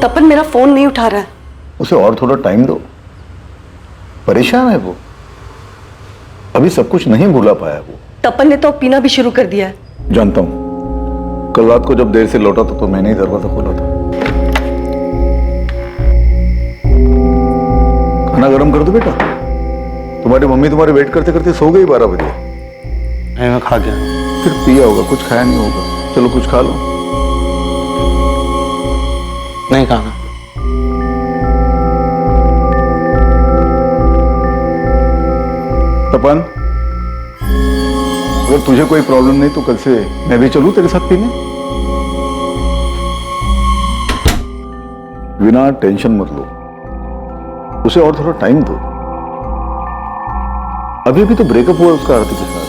तपन मेरा फोन नहीं उठा रहा है। उसे और थोड़ा टाइम दो, परेशान है वो, अभी सब कुछ नहीं भूला पाया वो। तपन ने तो पीना भी शुरू कर दिया है। जानता हूं, कल रात को जब देर से लौटा था तो मैंने ही दरवाजा खोला था। खाना गर्म कर दो बेटा, तुम्हारी मम्मी तुम्हारे वेट करते करते सो गई 12 बजे। मैं खा गया। फिर पिया होगा, कुछ खाया नहीं होगा। चलो कुछ खा लो। नहीं खाना। तपन, अगर तुझे कोई प्रॉब्लम नहीं तो कल से मैं भी चलूं तेरे साथ पीने। बिना टेंशन मत लो, उसे और थोड़ा टाइम दो। अभी अभी तो ब्रेकअप हुआ उसका आरती के साथ।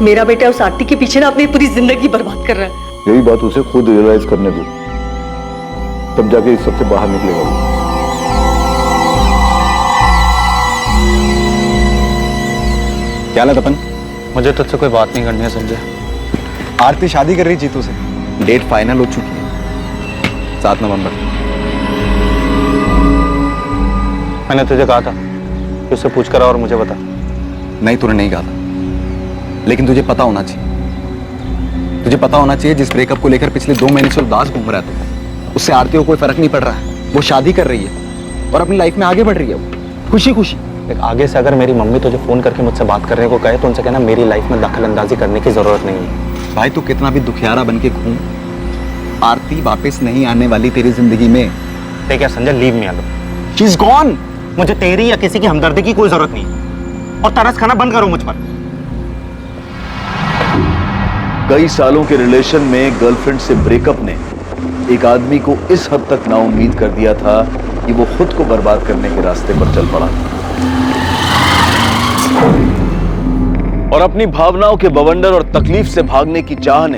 मेरा बेटा उस आरती के पीछे ना अपनी पूरी जिंदगी बर्बाद कर रहा है। यही बात उसे खुद रियलाइज करने दो, तब जाके इस सबसे बाहर निकलेगा वो। क्या ला तपन? मुझे तुझसे कोई बात नहीं करनी है संजय। आरती शादी कर रही जीतू से, डेट फाइनल हो चुकी है 7 नवंबर। मैंने तुझे कहा था कि उससे पूछ कर और मुझे बता। नहीं, तूने नहीं कहा था, लेकिन तुझे पता होना चाहिए। तुझे पता होना चाहिए जिस ब्रेकअप को लेकर पिछले 2 महीने से उदास घूम रहा था, उससे आरती को कोई फर्क नहीं पड़ रहा है। वो शादी कर रही है और अपनी लाइफ में आगे बढ़ रही है, वो खुशी खुशी। आगे से अगर मेरी मम्मी तुझे फोन करके मुझसे बात करने को कहे तो उनसे कहना मेरी लाइफ में दखल अंदाजी करने की जरूरत नहीं है। भाई तू कितना भी दुखियारा बन के घूम, आरती वापस नहीं आने वाली तेरी जिंदगी में। ठीक है Sanjay, leave me alone. She is gone. मुझे तेरी या किसी की हमदर्दी की कोई जरूरत नहीं है, और तरस खाना बंद करो मुझ पर। कई सालों के रिलेशन में गर्लफ्रेंड से ब्रेकअप ने एक आदमी को इस हद तक नाउम्मीद कर दिया था कि वो खुद को बर्बाद करने के रास्ते पर चल पड़ा और अपनी भावनाओं के बवंडर और तकलीफ से भागने की चाह ने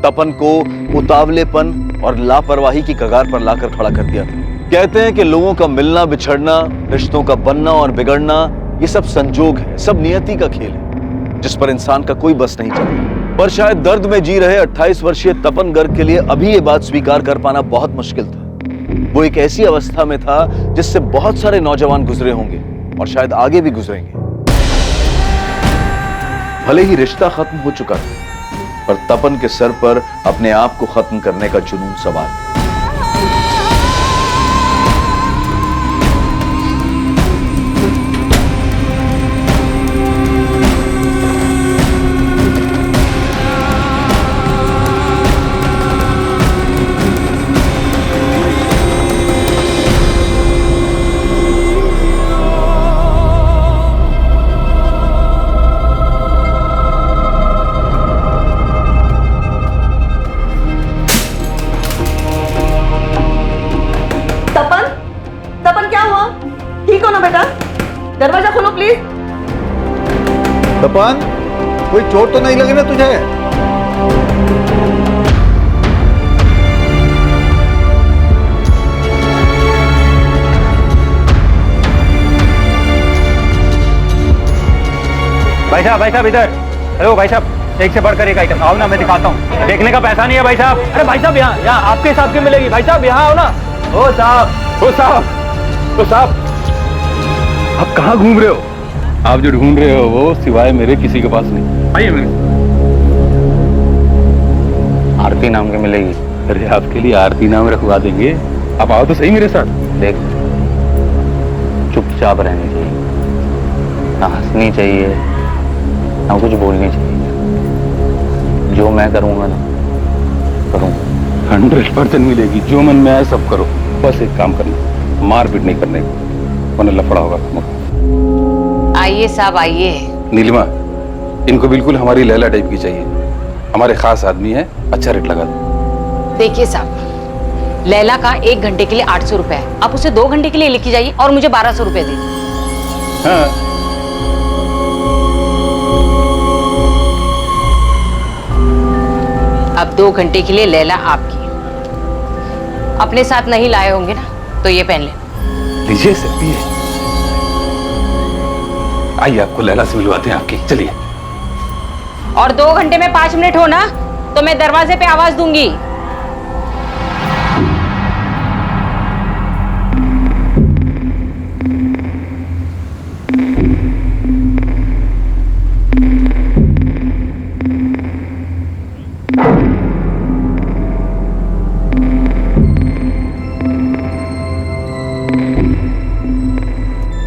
तपन को उतावलेपन और लापरवाही की कगार पर लाकर खड़ा कर दिया था। कहते हैं कि लोगों का मिलना बिछड़ना, रिश्तों का बनना और बिगड़ना, ये सब संजोग है, सब नियति का खेल है जिस पर इंसान का कोई बस नहीं चलता। पर शायद दर्द में जी रहे 28 वर्षीय तपन गर्ग के लिए अभी ये बात स्वीकार कर पाना बहुत मुश्किल था। वो एक ऐसी अवस्था में था जिससे बहुत सारे नौजवान गुजरे होंगे और शायद आगे भी गुजरेंगे। भले ही रिश्ता खत्म हो चुका था, पर तपन के सर पर अपने आप को खत्म करने का जुनून सवार था। दरवाजा खोलो प्लीज। तपन, कोई चोट तो नहीं लगी ना तुझे? भाई साहब इधर। हेलो भाई साहब, एक से बढ़कर एक आइटम। आओ ना, मैं दिखाता हूँ। देखने का पैसा नहीं है भाई साहब। अरे भाई साहब, यहाँ आपके हिसाब की मिलेगी। भाई साहब यहाँ आओ ना। ओ साहब, आप कहाँ घूम रहे हो? आप जो ढूंढ रहे हो वो सिवाय मेरे किसी के पास नहीं। आइए मेरे। आरती नाम की मिलेगी। अरे आपके लिए आरती नाम रखवा देंगे, आप आओ तो सही मेरे साथ। देख, चुपचाप रहनी चाहिए, ना हंसनी चाहिए ना कुछ बोलनी चाहिए। जो मैं करूँगा ना करूँगा। 100% मिलेगी। जो मन में आए सब करो, बस एक काम करना, मारपीट नहीं करने को, वरना लफड़ा होगा। आइए साहब आइए। नीलिमा, इनको बिल्कुल हमारी लैला टाइप की चाहिए। हमारे खास आदमी है, अच्छा रेट लगा दो। देखिए साहब, लैला का 1 घंटे के लिए 800 रुपए है। आप उसे 2 घंटे के लिए लेके जाइए और मुझे 1200 रुपए दे। हाँ। अब 2 घंटे के लिए लैला आपकी। अपने साथ नहीं लाए होंगे ना, तो ये पहन ले। लीजिए सर, पिए। आइए, आपको लैला से मिलवाते हैं आपकी। चलिए। और 2 घंटे में 5 मिनट हो ना, तो मैं दरवाजे पे आवाज दूंगी।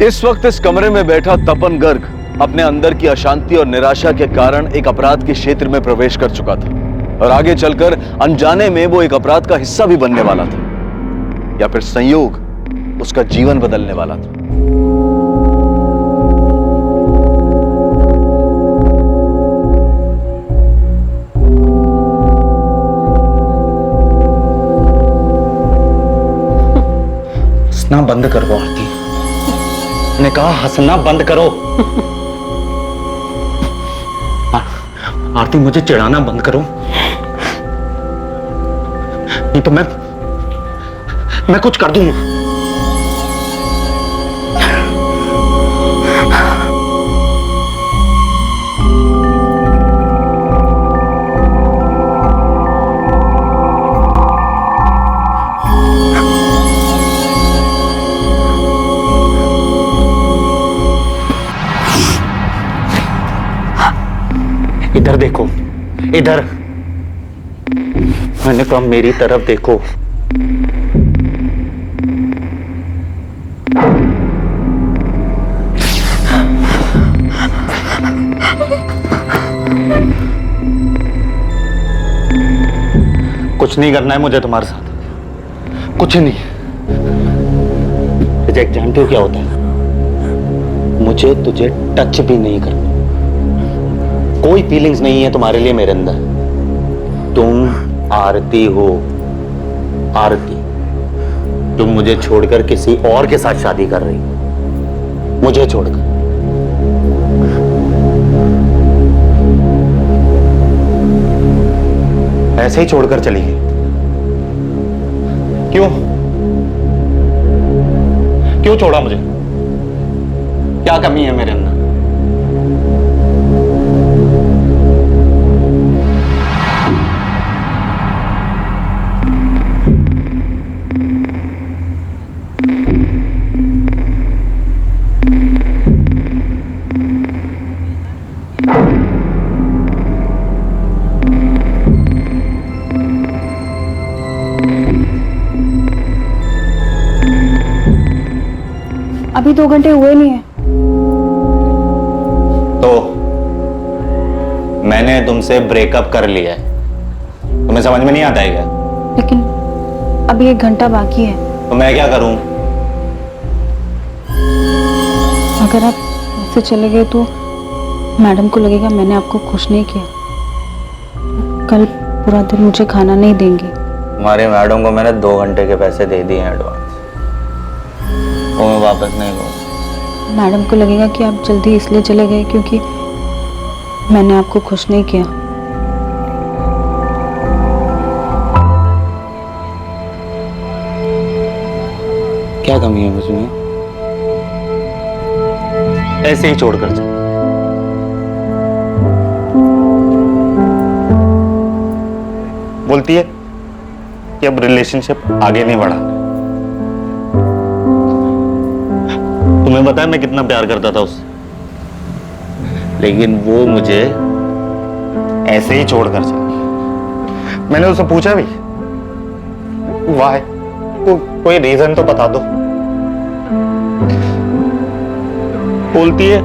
इस वक्त इस कमरे में बैठा तपन गर्ग अपने अंदर की अशांति और निराशा के कारण एक अपराध के क्षेत्र में प्रवेश कर चुका था और आगे चलकर अनजाने में वो एक अपराध का हिस्सा भी बनने वाला था, या फिर संयोग उसका जीवन बदलने वाला था। हंसना बंद करो आरती, मैंने कहा हंसना बंद करो। आरती मुझे चिढ़ाना बंद करो, नहीं तो मैं कुछ कर दूंगा। इधर देखो, इधर, मैंने कहा मेरी तरफ देखो। कुछ नहीं करना है मुझे तुम्हारे साथ, कुछ नहीं। रिजेक्ट जानते हो क्या होता है? मुझे तुझे टच भी नहीं करना, कोई फीलिंग्स नहीं है तुम्हारे लिए मेरे अंदर। तुम आरती हो, आरती, तुम मुझे छोड़कर किसी और के साथ शादी कर रही हो, मुझे छोड़कर। ऐसे ही छोड़कर चली गई। क्यों क्यों छोड़ा मुझे? क्या कमी है मेरे अंदर? अभी 2 घंटे हुए नहीं है। तो मैंने तुमसे ब्रेकअप कर लिया है, तुम्हें समझ में नहीं आता है क्या? लेकिन अभी 1 घंटा बाकी है। तो मैं क्या करूं? अगर आप ऐसे चले गए तो मैडम को लगेगा मैंने आपको खुश नहीं किया। कल पूरा दिन मुझे खाना नहीं देंगी। तुम्हारे मैडम को मैंने 2 घंटे के पैसे दे दिए हैं एडवांस, वो मैं वापस नहीं लूंगा। मैडम को लगेगा कि आप जल्दी इसलिए चले गए क्योंकि मैंने आपको खुश नहीं किया। क्या कमी है मुझमें? ऐसे ही छोड़कर चल। बोलती है कि अब रिलेशनशिप आगे नहीं बढ़ा। तुम्हें पता है मैं कितना प्यार करता था उससे, लेकिन वो मुझे ऐसे ही छोड़कर चली। मैंने उससे पूछा भी, वाह, कोई रीजन तो बता दो। बोलती है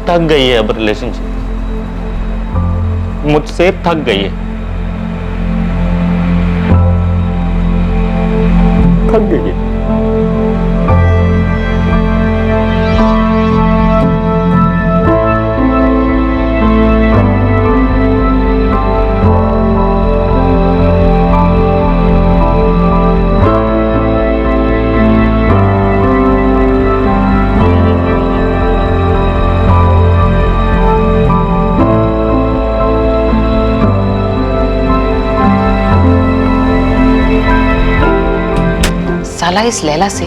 थक गई है अब रिलेशनशिप, मुझसे थक गई है, थक गई है। साला इस लैला से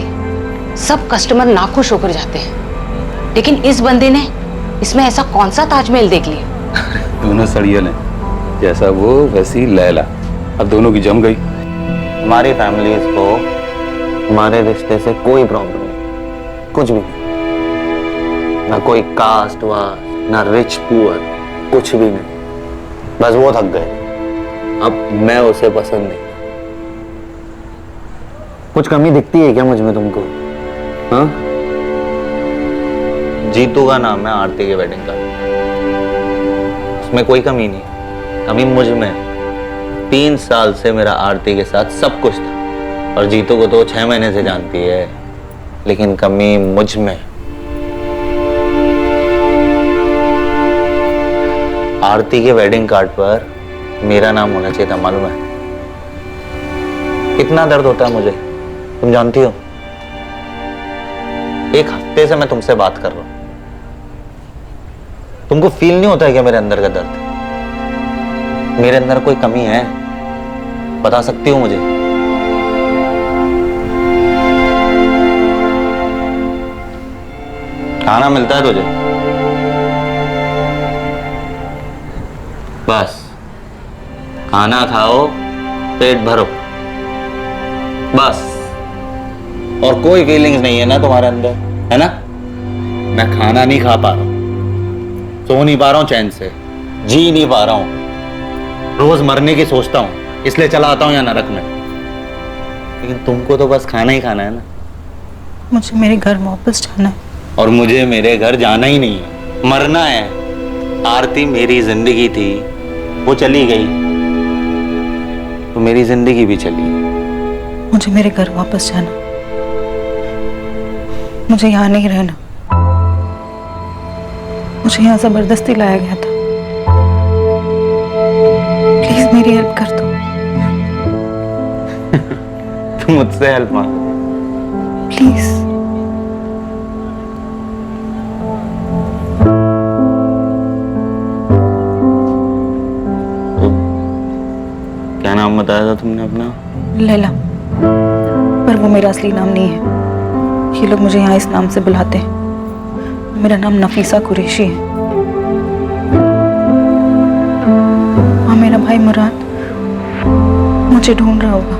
सब कस्टमर नाखुश होकर जाते हैं, लेकिन इस बंदे ने इसमें ऐसा कौन सा ताजमहल देख लिया? दोनों सड़ियल हैं, जैसा वो वैसी लैला। अब दोनों की जम गई। हमारी फैमिलीज को हमारे रिश्ते से कोई प्रॉब्लम नहीं, कुछ भी नहीं। ना कोई कास्ट वास्ट, ना रिच पुअर, कुछ भी नहीं। बस वो थक गए, अब मैं उसे पसंद नहीं। कुछ कमी दिखती है क्या मुझ में तुमको? हाँ, जीतू का नाम है आरती के वेडिंग कार्ड, उसमें कोई कमी नहीं, कमी मुझ में। 3 साल से मेरा आरती के साथ सब कुछ था, और जीतू को तो 6 महीने से जानती है, लेकिन कमी मुझ में। आरती के वेडिंग कार्ड पर मेरा नाम होना चाहिए था, मालूम है? कितना दर्द होता है मुझे, तुम जानती हो। 1 हफ्ते से मैं तुमसे बात कर रहा हूं, तुमको फील नहीं होता है क्या मेरे अंदर का दर्द? मेरे अंदर कोई कमी है, बता सकती हो मुझे? खाना मिलता है तुझे? बस खाना खाओ, पेट भरो, बस। और कोई फीलिंग्स नहीं है ना तुम्हारे अंदर, है ना? मैं खाना नहीं खा पा रहा हूं, सो नहीं पा रहा हूं चैन से, जी नहीं पा रहा हूं, रोज मरने की सोचता हूं, इसलिए चला आता हूं यहाँ नरक में। लेकिन तुमको तो बस खाना ही खाना है ना। मुझे मेरे घर वापस जाना है। और मुझे मेरे घर जाना ही नहीं है, मरना है। आरती मेरी जिंदगी थी, वो चली गई तो मेरी जिंदगी भी चली। मुझे मेरे घर वापस जाना, मुझे यहाँ नहीं रहना। मुझे यहाँ जबरदस्ती लाया गया था, प्लीज मेरी हेल्प कर दो। तुम मुझसे हेल्प मांगो प्लीज। क्या नाम बताया था तुमने अपना? लैला, पर वो मेरा असली नाम नहीं है, ये लोग मुझे यहाँ इस नाम से बुलाते हैं। मेरा नाम नफीसा कुरैशी है। हाँ, मेरा भाई मुराद मुझे ढूंढ रहा होगा।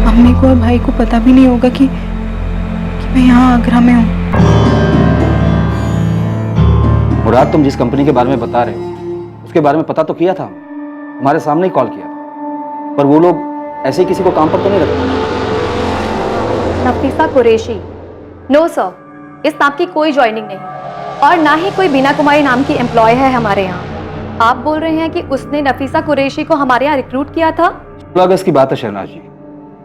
अम्मी को और भाई को पता भी नहीं होगा कि मैं यहाँ आगरा में हूँ। मुराद, तुम जिस कंपनी के बारे में बता रहे हो उसके बारे में पता तो किया था, हमारे सामने ही कॉल किया था, पर वो लोग ऐसे ही किसी को काम पर तो नहीं रखते। नफीसा कुरैशी? नो सर, इस नाम की कोई ज्वाइनिंग नहीं, और ना ही कोई बीना कुमारी नाम की एम्प्लॉय है हमारे यहाँ। आप बोल रहे हैं कि उसने नफीसा कुरैशी को हमारे यहाँ रिक्रूट किया था? 16 अगस्त की बात है शहनाज जी।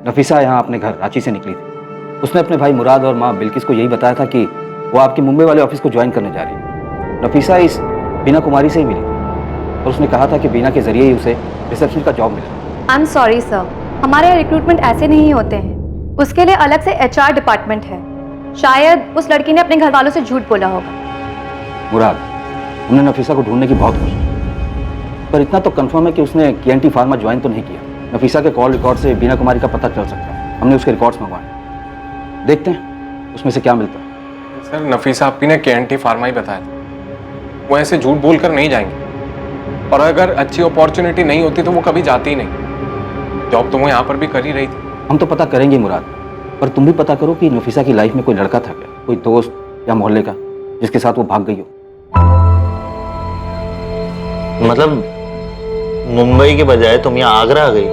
नफीसा यहाँ अपने घर रांची से निकली थी। उसने अपने भाई मुराद और माँ बिल्किस को यही बताया था कि वो आपके मुंबई वाले ऑफिस को ज्वाइन करने जा रही है। नफीसा इस बीना कुमारी से ही मिली और उसने कहा था कि बीना के जरिए ही उसे रिसेप्शन का जॉब मिला। आई एम सॉरी सर, हमारे यहाँ रिक्रूटमेंट ऐसे नहीं होते हैं, उसके लिए अलग से HR डिपार्टमेंट है। शायद उस लड़की ने अपने घर वालों से झूठ बोला होगा। मुराद, हमने नफीसा को ढूंढने की बहुत कोशिश की, पर इतना तो कंफर्म है कि उसने KNT फार्मा ज्वाइन तो नहीं किया। नफीसा के कॉल रिकॉर्ड से बीना कुमारी का पता चल सकता है। हमने उसके रिकॉर्ड्स मंगवाए, देखते हैं उसमें से क्या मिलता है। सर, नफीसा आपी ने KNT फार्मा ही बताया था, वो ऐसे झूठ बोलकर नहीं जाएंगे, और अगर अच्छी अपॉर्चुनिटी नहीं होती तो वो कभी जाती ही नहीं। जॉब तो वो यहाँ पर भी कर ही रही थी। हम तो पता करेंगे मुराद, पर तुम भी पता करो कि नफीसा की लाइफ में कोई लड़का था क्या, कोई दोस्त या मोहल्ले का, जिसके साथ वो भाग गई हो। मतलब मुंबई के बजाय तुम यहाँ आगरा आ गई,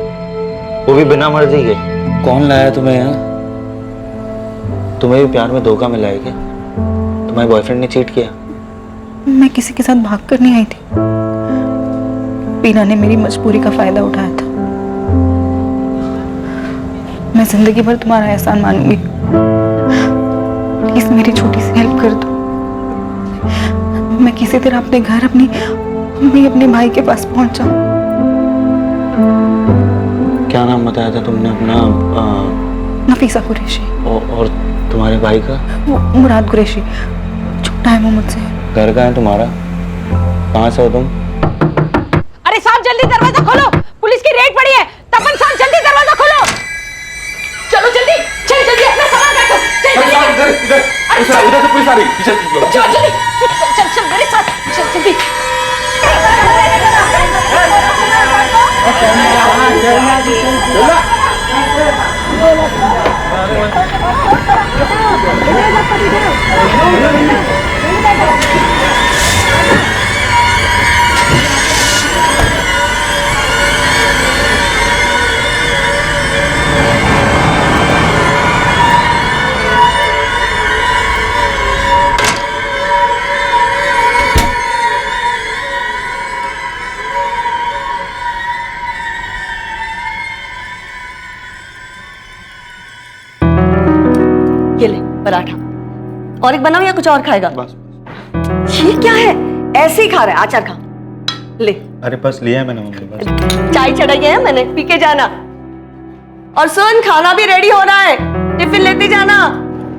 वो भी बिना मर्जी के? कौन लाया तुम्हें यहाँ? तुम्हें भी प्यार में धोखा मिला है क्या? तुम्हारे बॉयफ्रेंड ने चीट किया? मैं किसी के साथ भाग कर नहीं आई थी, बीना ने मेरी मजबूरी का फायदा उठाया था। मैं जिंदगी भर तुम्हारा एहसान मानूंगी, प्लीज मेरी छोटी सी हेल्प कर दो। मैं किसी तरह अपने घर अपने भाई के पास पहुंच जाऊं। क्या नाम बताया था तुमने अपना? नफीसा कुरैशी। और तुम्हारे भाई का? वो मुराद कुरैशी, छोटा है वो मुझसे। घर कहाँ है तुम्हारा? कहाँ से हो तुम? अरे साहब जल्दी दरवाजा खोलो, पुलिस की रेड पड़ी है। तपन साहब जल्दी दरवाजा खोलो, चलो जल्दी, चल जल्दी अपना सामान रखो, चल जल्दी। उधर से पुलिस आ रही है, पीछे चल जल्दी, चल चल मेरे साथ, चल जल्दी। पराठा। और एक बनाओ या कुछ और खाएगा? बस। ये क्या है, ऐसे ही खा रहा है? आचार खा ले। अरे बस लिया है मैंने मम्मी, बस। चाय चढ़ाई है मैंने, पी के जाना। और सुन, खाना भी रेडी हो रहा है, टिफिन लेते जाना।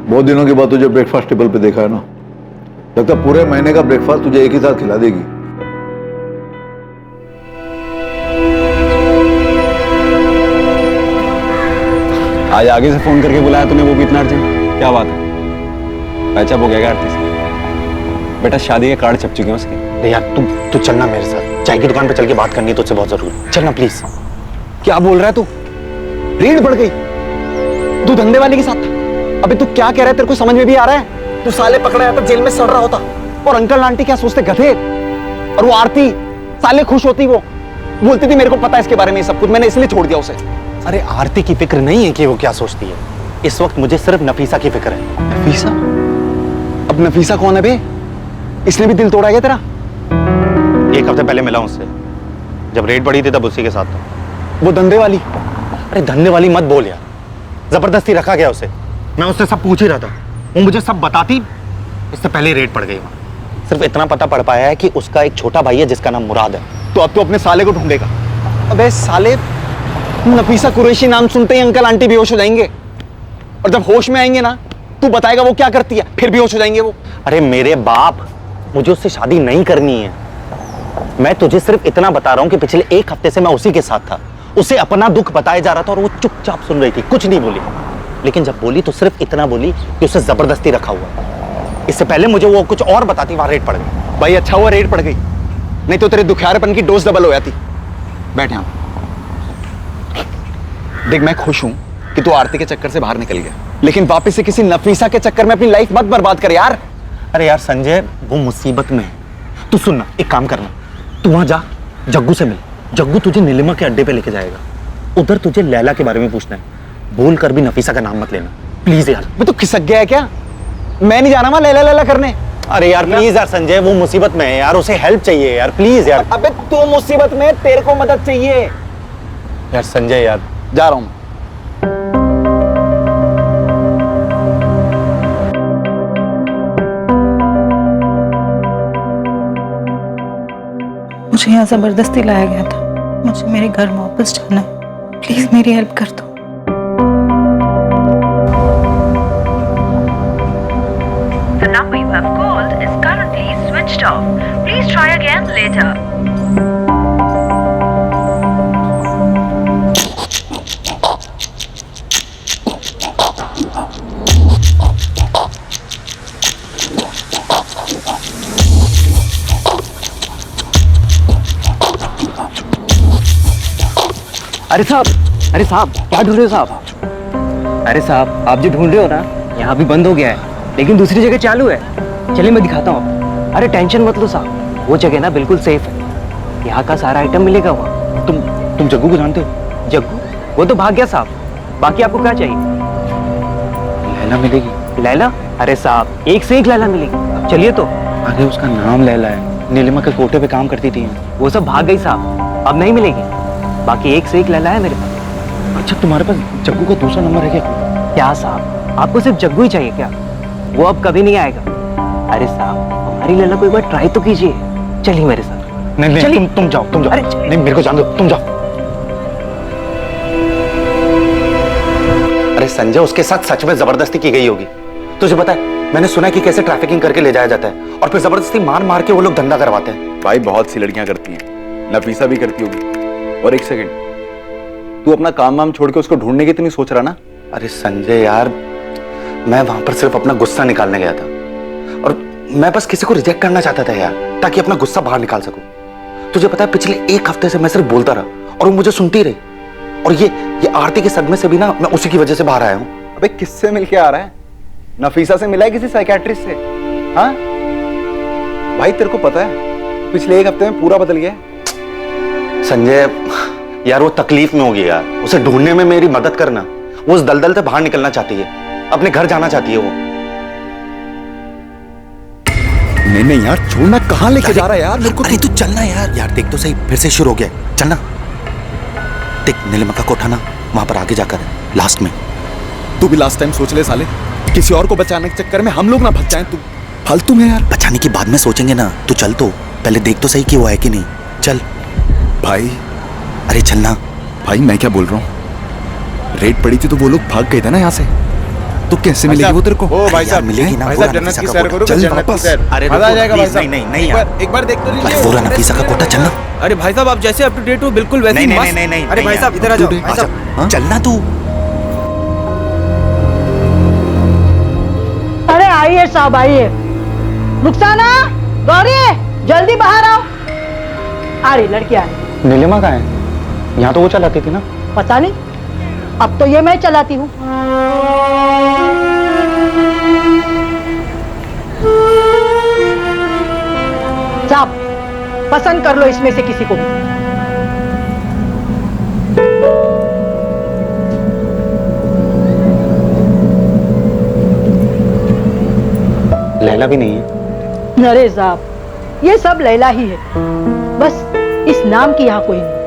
बहुत दिनों के बाद तुझे ब्रेकफास्ट टेबल पे देखा है ना, लगता है पूरे महीने का ब्रेकफास्ट तुझे एक ही साथ खिला देगी। आज आगे से फोन करके बुलाया तूने, वो भी इतना अर्जेंट? क्या बात है? पैचअप हो गया आरती से? बेटा शादी के कार्ड छप चुके हैं उसके। अरे यार तू चलना मेरे साथ, चाय की दुकान पे चल के बात करनी है तुझसे बहुत जरूरी। चलना प्लीज। क्या बोल रहा है तू? रेड बढ़ गई? तू धंधे वाले के साथ था? अबे तू क्या कह रहा है, तेरे को समझ में भी आ रहा है? तू साले पकड़ा जाता, जेल में सड़ रहा होता, और अंकल आंटी क्या सोचते, गधे। और वो आरती साले खुश होती, वो बोलती थी मेरे को पता है इसके बारे में सब कुछ, मैंने इसलिए छोड़ दिया उसे। अरे आरती की फिक्र नहीं है कि वो क्या सोचती है, इस वक्त मुझे सिर्फ नफीसा की फिक्र है। नफीसा? अब नफीसा कौन है बे? इसने भी दिल तोड़ा गया तेरा? 1 हफ्ते पहले मिला उससे, जब रेड बढ़ी थी तब उसी के साथ था। वो धंधे वाली? अरे धंधे वाली मत बोल यार, जबरदस्ती रखा गया उसे। मैं उससे सब पूछ ही रहा था, वो मुझे सब बताती, इससे पहले ही रेड पड़ गई वहां। सिर्फ इतना पता पड़ पाया है कि उसका एक छोटा भाई है जिसका नाम मुराद है। तो अब तो अपने साले को ढूंढेगा। अबे साले, नफीसा कुरैशी नाम सुनते ही अंकल आंटी बेहोश हो जाएंगे, और जब होश में आएंगे ना, तू बताएगा वो क्या करती है, फिर बेहोश हो जाएंगे वो। अरे मेरे बाप, मुझे उससे शादी नहीं करनी है। मैं तुझे सिर्फ इतना बता रहा हूं कि पिछले 1 हफ्ते से मैं उसी के साथ था, उसे अपना दुख बताया जा रहा था और वो चुपचाप सुन रही थी, कुछ नहीं बोली। लेकिन जब बोली तो सिर्फ इतना बोली कि उसे जबरदस्ती रखा हुआ। इससे पहले मुझे वो कुछ और बताती, वहां रेड पड़ गई। भाई अच्छा हुआ रेड पड़ गई, नहीं तो तेरे दुखियारेपन की डोज डबल हो जाती। बैठ यहां। देख मैं खुश हूं कि तू आरती के चक्कर से बाहर निकल गया, लेकिन वापस से किसी नफीसा के चक्कर में अपनी लाइफ मत बर्बाद कर यार। अरे यार संजय, वो मुसीबत में है। तू सुनना, एक काम करना, तू वहां जा, जग्गू से मिल। जग्गू तुझे नीलिमा के अड्डे पे लेके जाएगा, उधर तुझे लैला के बारे में पूछना है। बोल कर भी नफीसा का नाम मत लेना, प्लीज यार। मैं तो खिसक गया है क्या? मैं नहीं जाना वहां लैला लैला करने। अरे यार प्लीज यार संजय, वो मुसीबत में है यार, उसे हेल्प चाहिए यार, प्लीज यार। अबे तू मुसीबत में, तेरे को मदद चाहिए यार संजय यार, जा रहा हूं। मुझे यहाँ जबरदस्ती लाया गया था, मुझे मेरे घर वापस जाना है, प्लीज मेरी हेल्प कर दो। The number you have called is currently switched off. Please try again later. अरे साहब क्या ढूंढ रहे हो साहब? अरे साहब आप जो ढूंढ रहे हो ना, यहाँ भी बंद हो गया है, लेकिन दूसरी जगह चालू है। चलिए मैं दिखाता हूँ। अरे टेंशन मत लो साहब, वो जगह ना बिल्कुल सेफ है, यहाँ का सारा आइटम मिलेगा वहाँ। तुम जग्गू को जानते हो? जग्गू? वो तो भाग गया साहब। बाकी आपको क्या चाहिए? लैला मिलेगी? लैला? अरे साहब एक से एक लैला मिलेगी, चलिए तो। अरे उसका नाम लैला है, नीलिमा के कोटे पे काम करती थी। वो सब भाग गई साहब, अब नहीं मिलेगी। बाकी एक से एक लैला है मेरे पास। अच्छा तुम्हारे पास जग्गू का दूसरा नंबर है क्या? क्या साहब, आपको सिर्फ जग्गू ही चाहिए क्या? वो अब कभी नहीं आएगा। अरे साहब हमारी लैला को एक बार ट्राई तो कीजिए, चलिए मेरे साथ। नहीं तुम जाओ। अरे नहीं मेरे को जान दो, तुम जाओ। अरे संजय, उसके साथ सच में जबरदस्ती की गई होगी। तुझे पता है, मैंने सुना है कि कैसे ट्रैफिकिंग करके ले जाया जाता है और फिर जबरदस्ती मार मार के वो लोग धंधा करवाते हैं। भाई बहुत सी लड़कियां करती हैं, नफीसा भी करती होगी। और एक सेकंड, तू अपना काम वाम छोड़ के उसको ढूंढने की तो नहीं सोच रहा ना? अरे संजय यार, मैं वहां पर सिर्फ अपना गुस्सा निकालने गया था, और मैं बस किसी को रिजेक्ट करना चाहता था यार, ताकि अपना गुस्सा बाहर निकाल सकूं। तुझे पता है पिछले 1 हफ्ते से मैं सिर्फ बोलता रहा और वो मुझे सुनती रही, और ये आरती के सदमे से भी ना मैं उसी की वजह से बाहर आया हूं। अबे किससे मिलके आ रहा है? नफीसा से मिला है किसी साइकियाट्रिस्ट से? हाँ भाई तेरे को पता है पिछले 1 हफ्ते में पूरा बदल गया है। संजय यार वो तकलीफ में होगी यार, उसे ढूंढने में मेरी मदद करना। वो उस दलदल से बाहर निकलना चाहती है, अपने घर जाना चाहती है वो। नहीं यार छोड़ना, कहाँ लेके जा रहा है यार मेरे को? अरे तू चलना यार देख तो सही, फिर से शुरू हो गया, चलना। देख नीलिमा का कोठा ना वहां पर आगे जाकर है, लास्ट में। तू भी लास्ट टाइम सोच ले साले, किसी और को बचाने के चक्कर में हम लोग ना फंस जाएं। तू फालतू में यार। बचाने की बाद में सोचेंगे ना, तू चल, तो पहले देख तो सही कि वो है कि नहीं। चल भाई। अरे चलना भाई। मैं क्या बोल रहा हूँ, रेड पड़ी थी तो वो लोग भाग गए थे ना यहाँ से, तो कैसे मिलेगी वो तेरे को? ओ भाई साहब मिलेगी ना, भाई साहब जन्नत की सैर करो, चल जन्नत की वापस। सैर। अरे मजा आ जाएगा भाई साहब। नहीं नहीं यार, एक बार देख तो लीजिए। अरे वो रहा नफीसा का कोटा, चलना। अरे भाई साहब आप जैसे अप टू डेट हो बिल्कुल वैसे ही मस्त। नहीं अरे भाई साहब इधर आ जाओ भाई साहब। चलना तू। अरे आइए साहब आइए। रुखसाना, गौरी, जल्दी बाहर आओ। आ रही लड़की आ रही। नीलिमा कहाँ है? यहाँ तो वो चलाती थी ना। पता नहीं, अब तो ये मैं चलाती हूँ। साहब पसंद कर लो इसमें से किसी को भी। लैला भी नहीं है। अरे साहब ये सब लैला ही है, बस इस नाम की यहाँ कोई नहीं।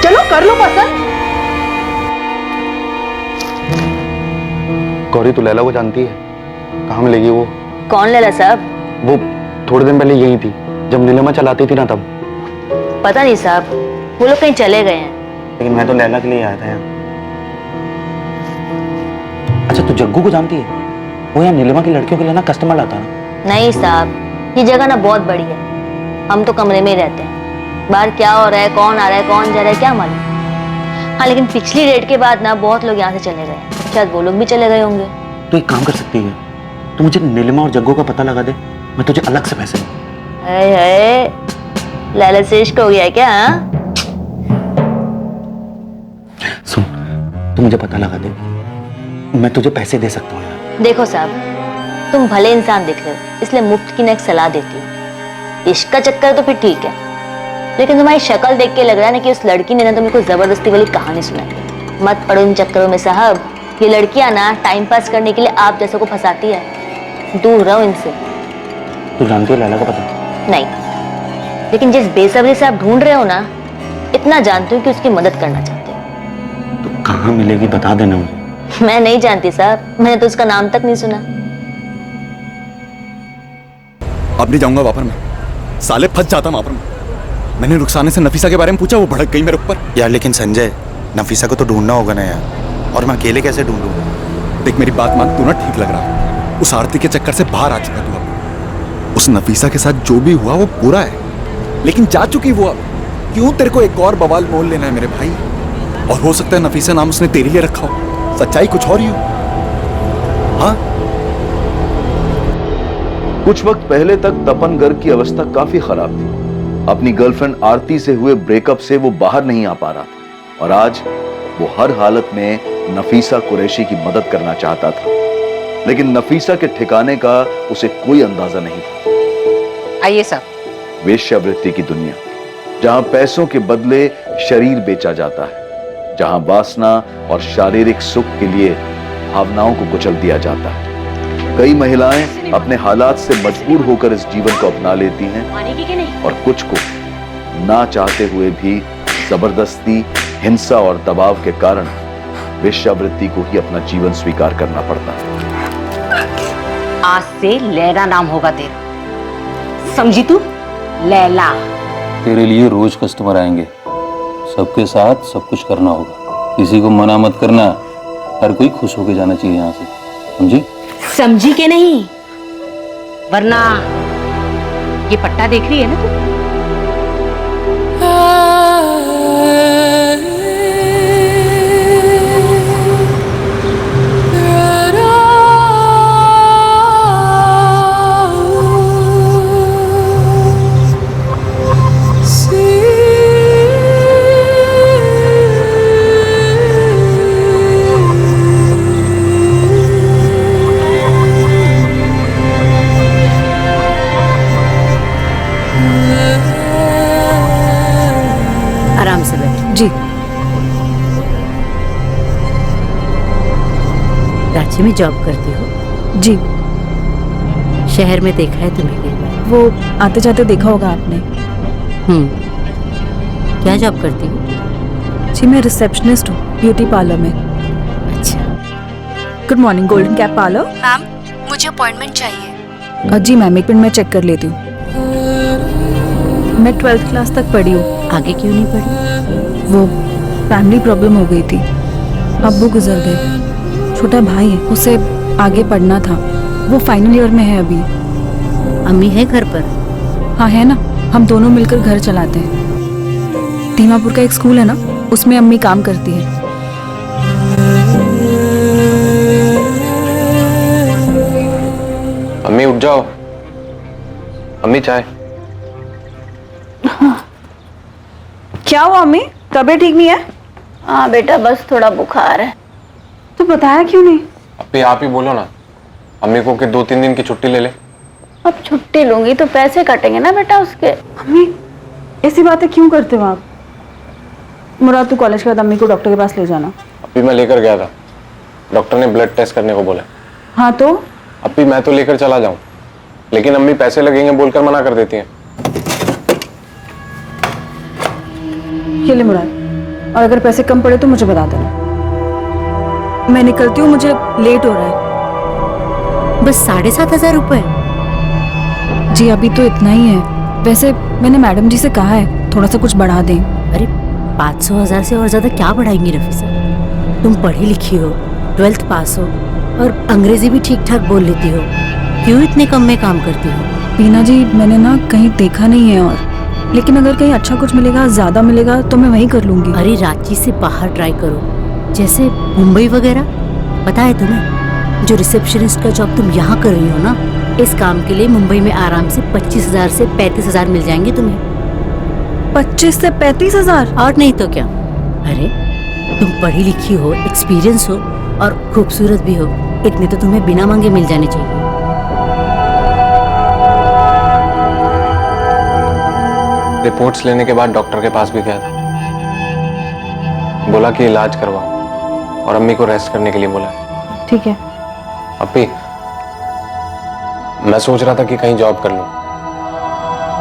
चलो कर लो पसंद। गौरी तू लैला को जानती है? कहाँ मिलेगी वो? कौन लैला साहब? वो थोड़े दिन पहले यही थी जब नीलिमा चलाती थी ना, तब। पता नहीं साहब, वो लोग कहीं चले गए हैं। लेकिन मैं तो लैला के लिए आया था यहाँ। अच्छा तू जग्गू को जानती है? वो यहाँ नीलिमा की लड़कियों के लिए ना कस्टमर लाता है। नहीं साहब, ये जगह ना बहुत बड़ी है, हम तो कमरे में ही रहते हैं। बाहर क्या हो रहा है, कौन आ रहा है, कौन जा रहा है, क्या मालूम। हाँ लेकिन पिछली रेड के बाद ना बहुत लोग यहाँ से चले गए, शायद वो लोग भी चले गए होंगे। तो एक काम कर सकती है, तू मुझे नीलिमा और जग्गू का पता लगा दे, मैं तुझे अलग से पैसे दूँ। लाला से इश्क हो गया क्या? सुन, तू मुझे पता लगा दे, मैं तुझे पैसे दे सकता हूँ। देखो साहब, तुम भले इंसान दिख रहे हो, इसलिए मुफ्त की ना एक सलाह देती हूँ। इश्क का चक्कर तो फिर ठीक है, लेकिन तुम्हारी शक्ल देख के लग रहा है ना कि उस लड़की ने ना तुमको कोई जबरदस्ती वाली कहानी सुनाई। मत पड़ो इन चक्करों में साहब, ये लड़कियां ना टाइम पास करने के लिए आप जैसे को फंसाती है। दूर रहो इनसे। तू जानती है लैला का पता? नहीं, लेकिन जिस बेसब्री से आप ढूंढ रहे हो ना, इतना जानती हूँ कि उसकी मदद करना चाहते हो। तो कहाँ मिलेगी बता देना मुझे। मैं नहीं जानती साहब, मैंने तो उसका नाम तक नहीं सुना। अब नहीं जाऊंगा वहां पर मैं, साले फंस जाता वहां पर मैं। मैंने रुखसाने से नफीसा के बारे में पूछा, वो भड़क गई मेरे ऊपर। यार लेकिन संजय, नफीसा को तो ढूंढना होगा ना यार, और मैं अकेले कैसे ढूंढूंगा? देख मेरी बात मान, तू ना ठीक लग रहा है, उस आरती के चक्कर से बाहर आ चुका तू अब। उस नफीसा के साथ जो भी हुआ वो बुरा है, लेकिन जा चुकी वो अब। क्यों तेरे को एक और बवाल मोल लेना है मेरे भाई? और हो सकता है नफीसा नाम उसने तेरे लिए रखा हो, सच्चाई कुछ और ही हो। हाँ कुछ वक्त पहले तक तपन गर्ग की अवस्था काफी खराब थी। अपनी गर्लफ्रेंड आरती से हुए ब्रेकअप से वो बाहर नहीं आ पा रहा था, और आज वो हर हालत में नफीसा कुरैशी की मदद करना चाहता था, लेकिन नफीसा के ठिकाने का उसे कोई अंदाजा नहीं था। आइए साहब। वेश्यावृत्ति की दुनिया, जहां पैसों के बदले शरीर बेचा जाता है, जहां वासना और शारीरिक सुख के लिए भावनाओं को कुचल दिया जाता है। कई महिलाएं अपने हालात से मजबूर होकर इस जीवन को अपना लेती हैं, और कुछ को ना चाहते हुए भी जबरदस्ती, हिंसा और दबाव के कारण वेश्यावृत्ति को ही अपना जीवन स्वीकार करना पड़ता है। आज से लैला नाम होगा तेरा, समझी तू? लैला। तेरे लिए रोज कस्टमर आएंगे, सबके साथ सब कुछ करना होगा, किसी को मना मत करना, हर कोई खुश होके जाना चाहिए यहाँ से, समझी? समझी के नहीं, वरना ये पट्टा देख रही है ना तू? आराम से बैठ। जी। रांची में जॉब करती हो? जी। शहर में देखा है तुम्हें कई बार। वो आते जाते देखा होगा आपने। क्या जॉब करती हो? जी मैं रिसेप्शनिस्ट हूँ ब्यूटी पार्लर में। अच्छा, good morning, golden cap parlour. Ma'am, मुझे अपॉइंटमेंट चाहिए। जी मैम, एक मिनट में चेक कर लेती हूँ। मैं 12th क्लास तक पढ़ी हूँ। आगे क्यों नहीं पढ़ी? वो फैमिली प्रॉब्लम हो गई थी, अब्बू गुजर गए। छोटा भाई है, उसे आगे पढ़ना था, वो फाइनल ईयर में है अभी। अम्मी है घर पर? हाँ है ना, हम दोनों मिलकर घर चलाते हैं। दीमापुर का एक स्कूल है ना, उसमें अम्मी काम करती है। अम्मी उठ जाओ। अम्मी चाय। क्या हुआ अम्मी, तबीयत ठीक नहीं है? हाँ बेटा, बस थोड़ा बुखार है। तो बताया क्यों नहीं? अम्मी आप ही बोलो ना अम्मी को कि 2-3 दिन की छुट्टी ले ले। अब छुट्टी लूंगी तो पैसे कटेंगे ना बेटा उसके। अम्मी ऐसी बातें क्यों करते हो आप? मुराद, तू कॉलेज के बाद अम्मी को डॉक्टर के पास ले जाना। अभी मैं लेकर गया था, डॉक्टर ने ब्लड टेस्ट करने को बोला। हाँ तो? अभी मैं तो लेकर चला जाऊं, लेकिन अम्मी पैसे लगेंगे बोलकर मना कर देती हैं। ये ले मुराद, और अगर पैसे कम पड़े तो मुझे बता देना। मैं निकलती हूँ, मुझे लेट हो रहा है। बस 7,500 रुपए? जी अभी तो इतना ही है। वैसे मैंने मैडम जी से कहा है थोड़ा सा कुछ बढ़ा दें। अरे 500,000 से और ज्यादा क्या बढ़ाएंगी नफीसा? तुम पढ़ी लिखी हो, 12th पास हो और अंग्रेजी भी ठीक ठाक बोल लेती हो, क्यों इतने कम में काम करती हो? बीना जी, मैंने ना कहीं देखा नहीं है, और लेकिन अगर कहीं अच्छा कुछ मिलेगा, ज्यादा मिलेगा तो मैं वहीं कर लूंगी। अरे रांची से बाहर ट्राई करो, जैसे मुंबई वगैरह। पता है तुम्हें, जो रिसेप्शनिस्ट का जॉब तुम यहाँ कर रही हो ना, इस काम के लिए मुंबई में आराम से 25,000 से 35,000 मिल जाएंगे तुम्हें। 25 से 35,000? और नहीं तो क्या। अरे तुम पढ़ी लिखी हो, एक्सपीरियंस हो और खूबसूरत भी हो, इतने तो तुम्हें बिना मांगे मिल जाने चाहिए। रिपोर्ट्स लेने के बाद डॉक्टर के पास भी गया था, बोला कि इलाज करवाओ और अम्मी को रेस्ट करने के लिए बोला। ठीक है। अभी मैं सोच रहा था कि कहीं जॉब कर लूं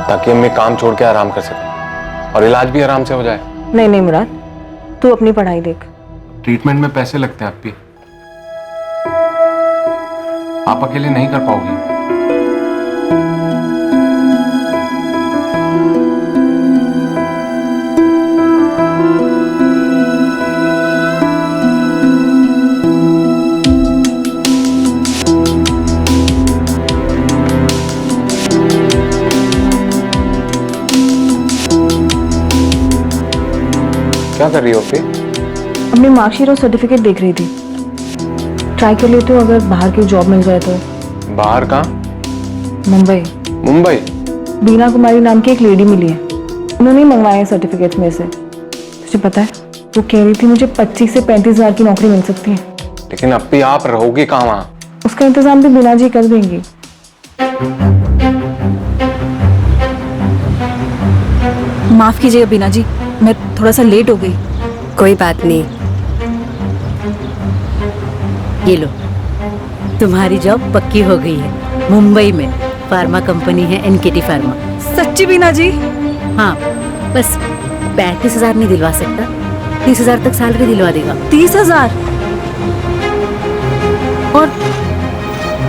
ताकि अम्मी काम छोड़ के आराम कर सके और इलाज भी आराम से हो जाए। नहीं नहीं मुराद, तू अपनी पढ़ाई देख। ट्रीटमेंट में पैसे लगते हैं अप्पी, आप अकेले नहीं कर पाओगी। क्या कर रही हो अप्पी? अपनी मार्कशीट और सर्टिफिकेट देख रही थी। ट्राई कर लेती हूँ, अगर बाहर की जॉब मिल जाए तो। बाहर कहाँ? मुंबई। मुंबई? बीना कुमारी नाम की एक लेडी मिली है, उन्होंने मंगवाए सर्टिफिकेट्स में से। तुझे पता है, वो कह रही थी मुझे 25 से 35,000 की नौकरी मिल सकती है। लेकिन अप्पी आप रहोगी कहाँ वहाँ? उसका इंतजाम भी बीना जी कर देंगी। माफ कीजिएगा बीना जी, मैं थोड़ा सा लेट हो गई। कोई बात नहीं। ये लो, तुम्हारी जॉब पक्की हो गई है। मुंबई में फार्मा कंपनी है NKT फार्मा। सच्ची बीना जी? हाँ, बस 35,000 नहीं दिलवा सकता, 30,000 तक सैलरी दिलवा देगा। 30,000? और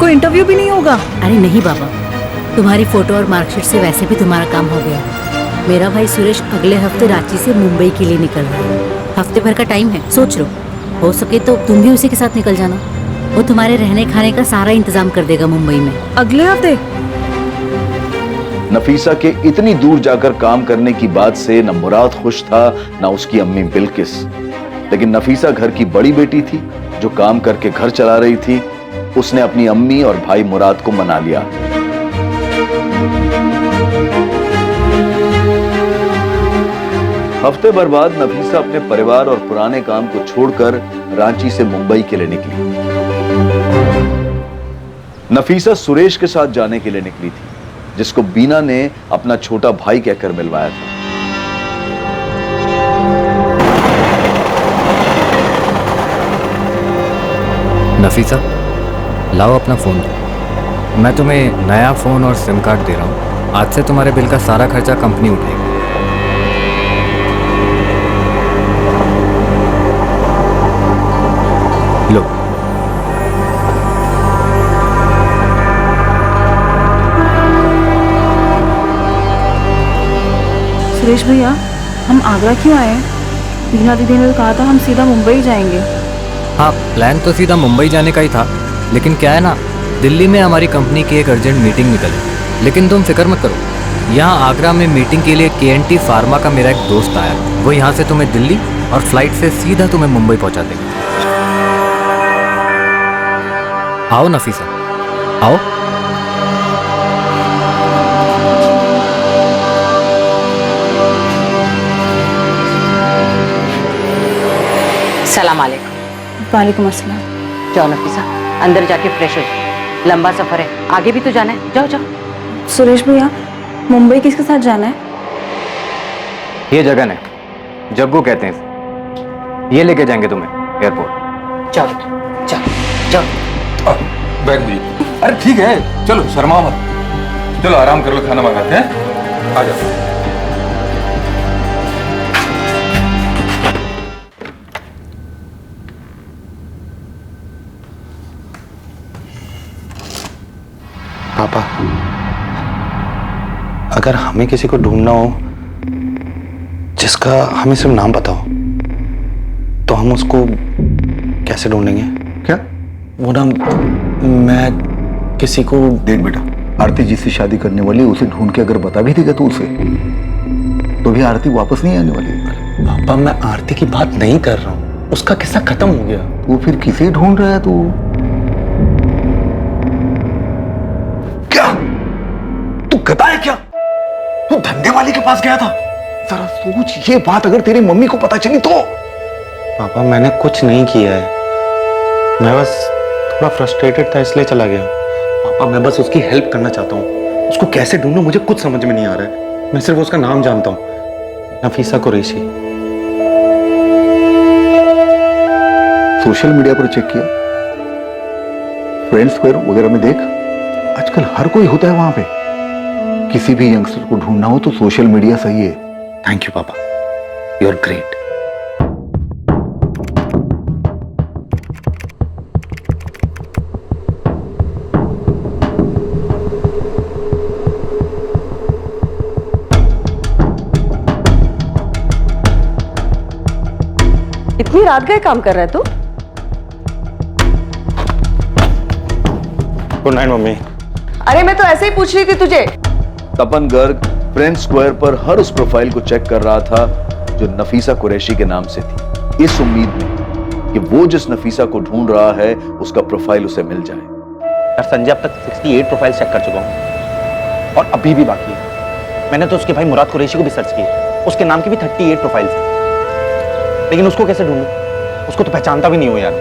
कोई इंटरव्यू भी नहीं होगा? अरे नहीं बाबा, तुम्हारी फोटो और मार्कशीट से वैसे भी तुम्हारा काम हो गया। मेरा भाई सुरेश अगले हफ्ते रांची से मुंबई के लिए निकल रहा है। हफ्ते भर का टाइम है, सोच लो, हो सके तो तुम भी उसी के साथ निकल जाना। वो तुम्हारे रहने खाने का सारा इंतजाम कर देगा मुंबई में। अगले हफ्ते? नफीसा के इतनी दूर जाकर काम करने की बात से न मुराद खुश था, न उसकी अम्मी बिल्किस। लेकिन नफीसा घर की बड़ी बेटी थी जो काम करके घर चला रही थी। उसने अपनी अम्मी और भाई मुराद को मना लिया। हफ्ते भर बाद नफीसा अपने परिवार और पुराने काम को छोड़कर रांची से मुंबई के लिए निकली। नफीसा सुरेश के साथ जाने के लिए निकली थी, जिसको बीना ने अपना छोटा भाई कहकर मिलवाया था। नफीसा, लाओ अपना फोन दो। मैं तुम्हें नया फोन और सिम कार्ड दे रहा हूँ। आज से तुम्हारे बिल का सारा खर्चा कंपनी उठाएगी। लो, सुरेश भैया, हम आगरा क्यों आए हैं? बीना दीदी ने तो कहा था हम सीधा मुंबई जाएंगे। हाँ, प्लान तो सीधा मुंबई जाने का ही था, लेकिन क्या है ना, दिल्ली में हमारी कंपनी की एक अर्जेंट मीटिंग निकली। लेकिन तुम फिक्र मत करो, यहाँ आगरा में मीटिंग के लिए KNT फार्मा का मेरा एक दोस्त आया, वो यहाँ से तुम्हें दिल्ली और फ्लाइट से सीधा तुम्हें मुंबई पहुँचा देगा। आओ नफीसा, आओ। सलाम अलैकुम। वालेकुम अस्सलाम। जाओ नफीसा, अंदर जाके फ्रेश हो जाओ, लंबा सफर है, आगे भी तो जाना है, जाओ जाओ। सुरेश भैया, मुंबई किसके साथ जाना है? ये जगह है, जग्गू कहते हैं इसे। ये लेके जाएंगे तुम्हें एयरपोर्ट। जाओ जाओ जाओ। बैग दीजिए। अरे ठीक है, चलो शर्माओ मत, चलो आराम कर लो, खाना मंगाते हैं, आ जाओ। पापा, अगर हमें किसी को ढूंढना हो जिसका हमें सिर्फ नाम पता हो, तो हम उसको कैसे ढूंढेंगे? क्या? वो ना, मैं किसी को... देख बेटा, आरती जिससे शादी करने वाली उसे ढूंढ के अगर बता भी देगा तो उसे, तो भी आरती वापस नहीं आने वाली। पापा, मैं आरती की बात नहीं कर रहा हूँ, उसका किस्सा खत्म हो गया। वो फिर किसे ढूंढ रहा है तू? क्या तू गधा है क्या? तू धंधे वाले के पास गया था? जरा सोच, ये बात अगर तेरी मम्मी को पता चली तो? पापा, मैंने कुछ नहीं किया है, मैं बस थोड़ा फ्रस्ट्रेटेड था इसलिए चला गया। पापा, मैं बस उसकी हेल्प करना चाहता हूँ, उसको कैसे ढूंढूं मुझे कुछ समझ में नहीं आ रहा है। मैं सिर्फ उसका नाम जानता हूँ, नफीसा कुरैशी। सोशल मीडिया पर चेक किया? फ्रेंड स्क्वायर वगैरह में देख, आजकल हर कोई होता है वहां पे। किसी भी यंगस्टर को ढूंढना हो तो सोशल मीडिया सही है। थैंक यू पापा, यू आर ग्रेट। इतनी रात गए काम कर रहा है तू? Good night mummy. अरे मैं तो ऐसे ही पूछ रही थी तुझे। तपन गर्ग फ्रेंड स्क्वायर पर हर उस प्रोफाइल को चेक कर रहा था जो नफीसा कुरैशी के नाम से थी, इस उम्मीद में कि वो जिस नफीसा को ढूंढ रहा है उसका प्रोफाइल उसे मिल जाए। यार संजय, अब तक 68 प्रोफाइल चेक कर चुका हूँ और अभी भी बाकी है। मैंने तो उसके भाई मुराद कुरैशी को भी सर्च किया, उसके नाम की भी 38 प्रोफाइल्स हैं, लेकिन उसको कैसे ढूंढूं? उसको तो पहचानता भी नहीं हो यार।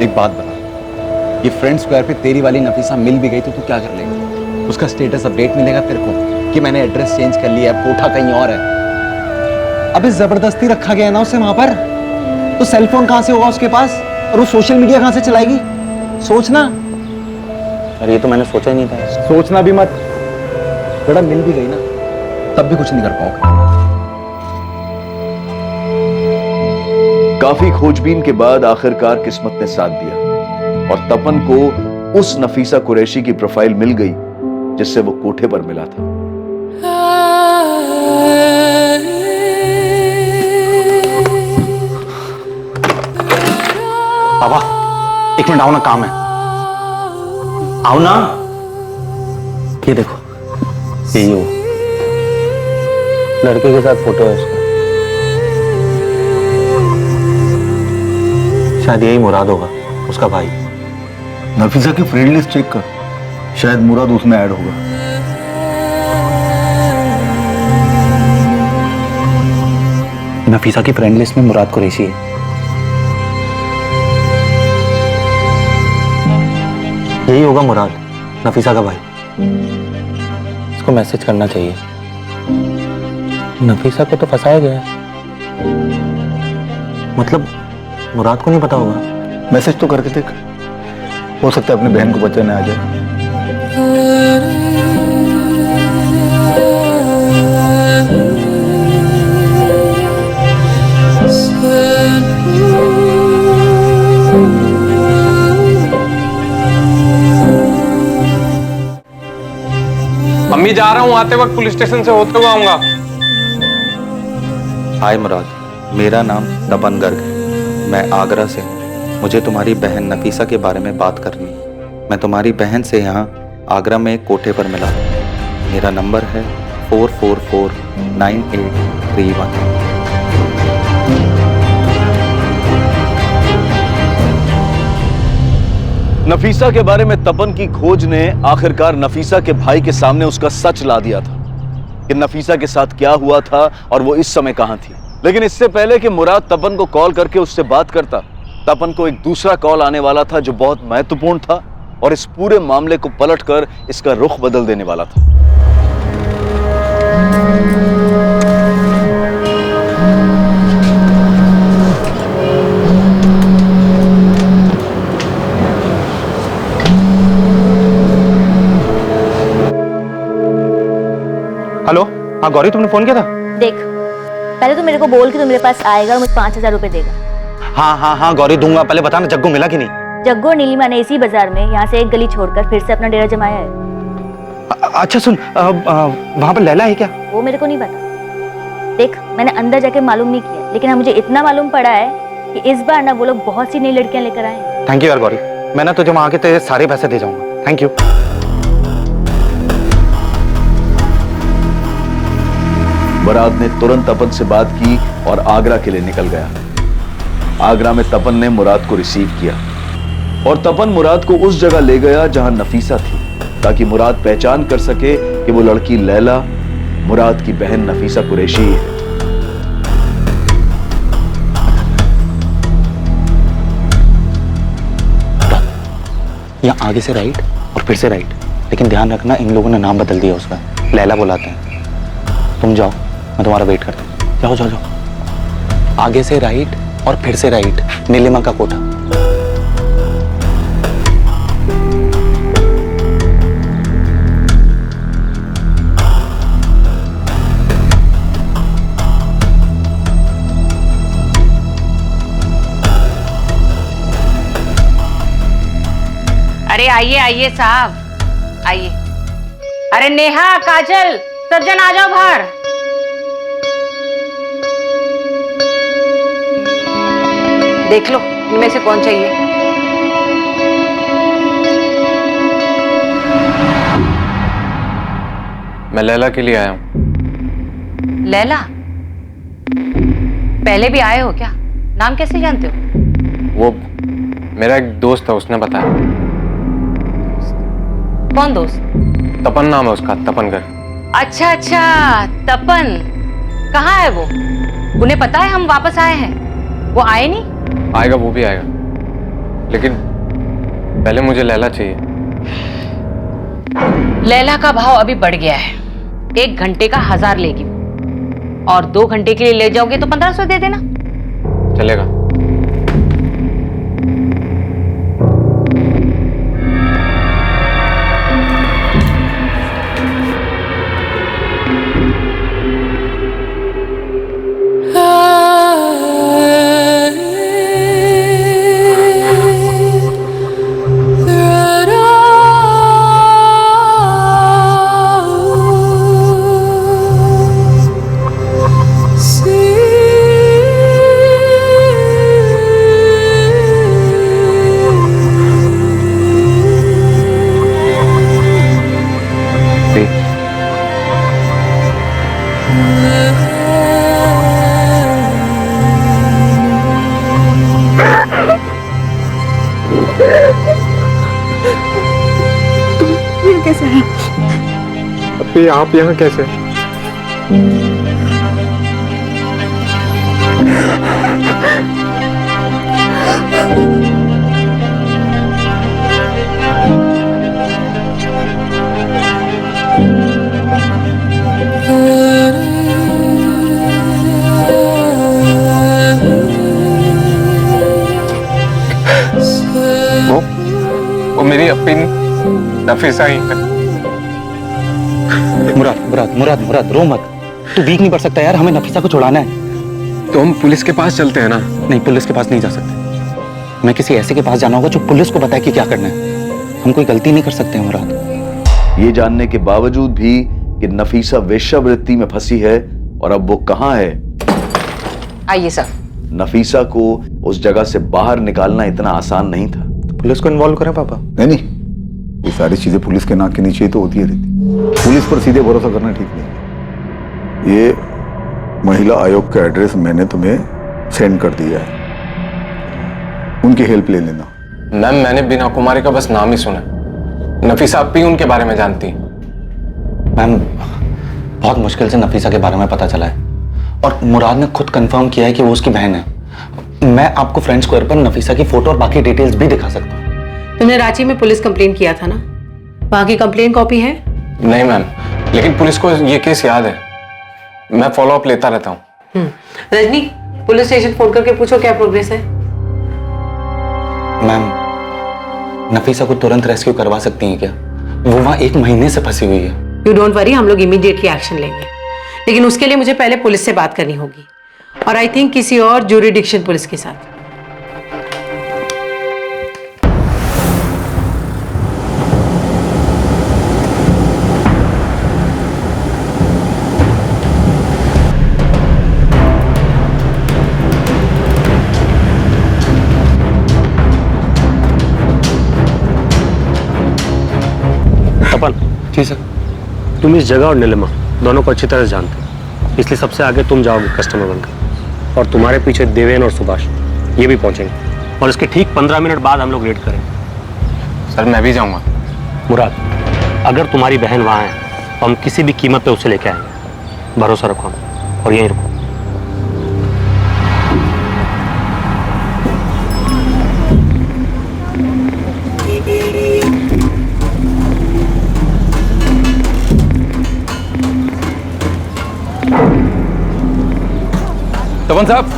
एक बात बता, ये फ्रेंड स्क्वायर पे तेरी वाली नफीसा मिल भी गई तो तू क्या कर लेगा? उसका स्टेटस अपडेट मिलेगा तेरे को कि मैंने एड्रेस चेंज कर लिया है, कोठा कहीं और है। अबे जबरदस्ती रखा गया ना उसे वहां पर, तो सेलफोन कहां से होगा उसके पास, और वो सोशल मीडिया कहां से चलाएगी? सोचना। अरे ये तो मैंने सोचा ही नहीं था। सोचना भी मत, बड़ा मिल भी गई ना तब भी कुछ नहीं कर पाओगे। काफी खोजबीन के बाद आखिरकार किस्मत ने साथ दिया और तपन को उस नफीसा कुरैशी की प्रोफाइल मिल गई जिससे वो कोठे पर मिला था। पापा, एक मिनट आओ ना, काम है। आओ ना। ये देखो, यही हो लड़के के साथ फोटो है उसका, शायद यही मुराद होगा, उसका भाई। नफीसा की फ्रेंड लिस्ट चेक कर, शायद मुराद उसमें ऐड होगा। नफीसा की फ्रेंड लिस्ट में मुराद कुरैशी है। यही होगा मुराद, नफीसा का भाई। इसको मैसेज करना चाहिए। नफीसा को तो फंसाया गया है, मतलब मुराद को नहीं पता होगा। मैसेज तो करके देख, हो सकता है अपनी बहन को बचाने आ जाए। मम्मी जा रहा हूँ, आते वक्त पुलिस स्टेशन से होते हुए आऊंगा। हाय मुराद, मेरा नाम तपन गर्ग है। मैं आगरा से हूँ। मुझे तुम्हारी बहन नफीसा के बारे में बात करनी है। मैं तुम्हारी बहन से यहाँ आगरा में एक कोठे पर मिला। मेरा नंबर है 4449831। नफीसा के बारे में तपन की खोज ने आखिरकार नफीसा के भाई के सामने उसका सच ला दिया था कि नफीसा के साथ क्या हुआ था और वो इस समय कहां थी। लेकिन इससे पहले कि मुराद तपन को कॉल करके उससे बात करता, तपन को एक दूसरा कॉल आने वाला था जो बहुत महत्वपूर्ण था और इस पूरे मामले को पलटकर इसका रुख बदल देने वाला था। हेलो, हाँ गौरी, तुमने फोन किया था? देख, पहले तो मेरे को बोल कि तू मेरे पास आएगा और मुझे 5,000 रुपए देगा। हाँ गौरी, दूंगा। पहले बताना जग्गू मिला कि नहीं? जग्गू और नीलिमा ने इसी बाजार में यहाँ से एक गली छोड़कर फिर से अपना डेरा जमाया है। अच्छा सुन, वहाँ पर लैला है क्या? वो मेरे को नहीं पता। देख, मैंने अंदर जाके मालूम नहीं किया, लेकिन हाँ मुझे इतना मालूम पड़ा है कि इस बार ना वो लोग बहुत सी नई लड़कियां लेकर आए हैं। थैंक यू यार गौरी, मैं ना तुझे वहाँ के तेरे सारे पैसे दे जाऊंगा। Thank you. मुराद ने तुरंत तपन से बात की और आगरा के लिए निकल गया। आगरा में तपन ने मुराद को रिसीव किया और तपन मुराद को उस जगह ले गया जहां नफीसा थी, ताकि मुराद पहचान कर सके कि वो लड़की लैला मुराद की बहन नफीसा कुरैशी है। यहाँ आगे से राइट और फिर से राइट, लेकिन ध्यान रखना इन लोगों ने नाम बदल दिया उसका, लैला बुलाते हैं। तुम जाओ, मैं तुम्हारा वेट करता हूँ। जाओ जाओ जाओ। आगे से राइट और फिर से राइट, नीलिमा का कोठा। अरे आइए आइए साहब, आइए। अरे नेहा, काजल, सर्जन आ जाओ बाहर। देख लो इनमें से कौन चाहिए। मैं लैला के लिए आया हूँ। लैला? पहले भी आए हो क्या? नाम कैसे जानते हो? वो मेरा एक दोस्त है, उसने बताया। कौन दोस्त? तपन नाम है उसका, तपन कर। अच्छा अच्छा, तपन। कहाँ है वो? उन्हें पता है हम वापस आए हैं? वो आए नहीं? आएगा, वो भी आएगा, लेकिन पहले मुझे लैला चाहिए। लैला का भाव अभी बढ़ गया है। 1 घंटे का 1000 लेगी और 2 घंटे के लिए ले जाओगे तो 1500 दे देना। चलेगा। कैसे हैं? अभी आप यहाँ कैसे? वो मेरी अपनी नफीसा ही है। मुराद मुराद मुराद मुराद, रो मत। तू वीक नहीं पड़ सकता यार, हमें नफीसा को छुड़ाना है। तो हम पुलिस के पास चलते हैं ना? नहीं, पुलिस के पास नहीं जा सकते। हमें किसी ऐसे के पास जाना होगा जो पुलिस को बताए कि क्या करना है। हम कोई गलती नहीं कर सकते मुराद। ये जानने के बावजूद भी कि नफीसा वेश्यावृत्ति में फंसी है और अब वो कहां है। आइए सर। नफीसा को उस जगह से बाहर निकालना इतना आसान नहीं था। तो पुलिस को इन्वॉल्व करें पापा? नहीं, ये सारी चीजें पुलिस के नाक के नीचे ही तो होती है रहती। पुलिस पर सीधे भरोसा करना ठीक नहीं। ये महिला आयोग का एड्रेस मैंने तुम्हें सेंड कर दिया है, उनकी हेल्प ले लेना। मैम, मैंने बीना कुमारी का बस नाम ही सुना। नफीसा आप भी उनके बारे में जानती हैं? मैम, बहुत मुश्किल से नफीसा के बारे में पता चला है और मुराद ने खुद कंफर्म किया है कि वो उसकी बहन है। मैं आपको फ्रेंड स्क्वायर पर नफीसा की फोटो और बाकी डिटेल्स भी दिखा सकता हूँ। तुमने रांची में पुलिस कंप्लेन किया था ना, वहां की कंप्लेन कॉपी है? नहीं मैम, लेकिन पुलिस को ये केस याद है, मैं फॉलो अप लेता रहता हूँ। रजनी, पुलिस स्टेशन फोन करके पूछो क्या प्रोग्रेस है। मैम, नफीसा को तुरंत रेस्क्यू करवा सकती हैं क्या? वो वहां 1 महीने से फंसी हुई है। यू डोंट वरी, हम लोग इमीडिएटली एक्शन लेंगे, लेकिन उसके लिए मुझे पहले पुलिस से बात करनी होगी, और आई थिंक किसी और ज्यूरिडिक्शन पुलिस के साथ। तपन जी सर। तुम इस जगह और नीलिमा दोनों को अच्छी तरह से जानते हो, इसलिए सबसे आगे तुम जाओगे कस्टमर बनकर, और तुम्हारे पीछे देवेन और सुभाष ये भी पहुंचेंगे, और इसके ठीक 15 मिनट बाद हम लोग रेड करेंगे। सर मैं भी जाऊंगा। मुराद, अगर तुम्हारी बहन वहाँ है तो हम किसी भी कीमत पे उसे लेके आएंगे, भरोसा रखो और यहीं रुको। तपन साहब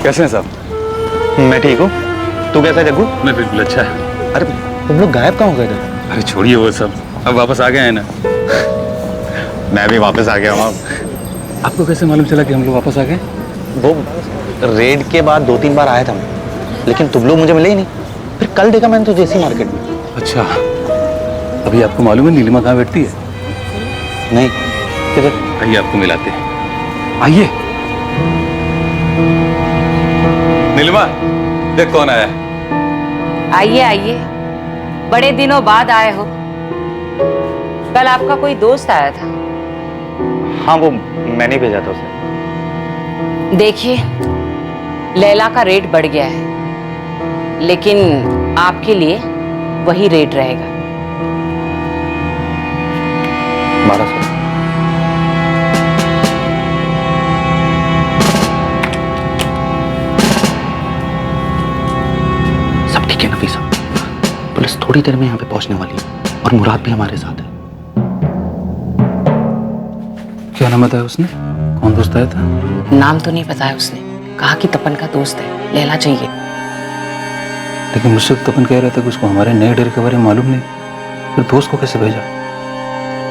कैसे हैं साहब? मैं ठीक हूँ, तू कैसा है जग्गू? मैं बिल्कुल अच्छा है। अरे तुम लोग गायब कहाँ हो गए थे? अरे छोड़िए वो सब, अब वापस आ गए हैं ना। मैं भी वापस आ गया हूँ। आपको कैसे मालूम चला कि हम लोग वापस आ गए? वो रेड के बाद 2-3 बार आया था मैं, लेकिन तुम लोग मुझे मिले ही नहीं। फिर कल देखा मैंने तो जेसी मार्केट में। अच्छा, अभी आपको मालूम है नीलिमा कहाँ बैठती है? नहीं, किधर? आइए आपको मिलाते हैं, आइए। नीलिमा, देख कौन आया है। आइए आइए, बड़े दिनों बाद आए हो। कल आपका कोई दोस्त आया था। हाँ, वो मैंने भेजा था उसे। देखिए, लैला का रेट बढ़ गया है, लेकिन आपके लिए वही रेट रहेगा। 1200। सब ठीक है नफीसा, पुलिस थोड़ी देर में यहाँ पे पहुंचने वाली है और मुराद भी हमारे साथ है। क्या नाम बताया उसने? कौन दोस्त आया था? नाम तो नहीं बताया उसने, कहा कि तपन का दोस्त है, लैला चाहिए। लेकिन मुझसे तपन कह रहा था कि उसको हमारे नए डेरे के बारे में मालूम नहीं, फिर दोस्त को कैसे भेजा?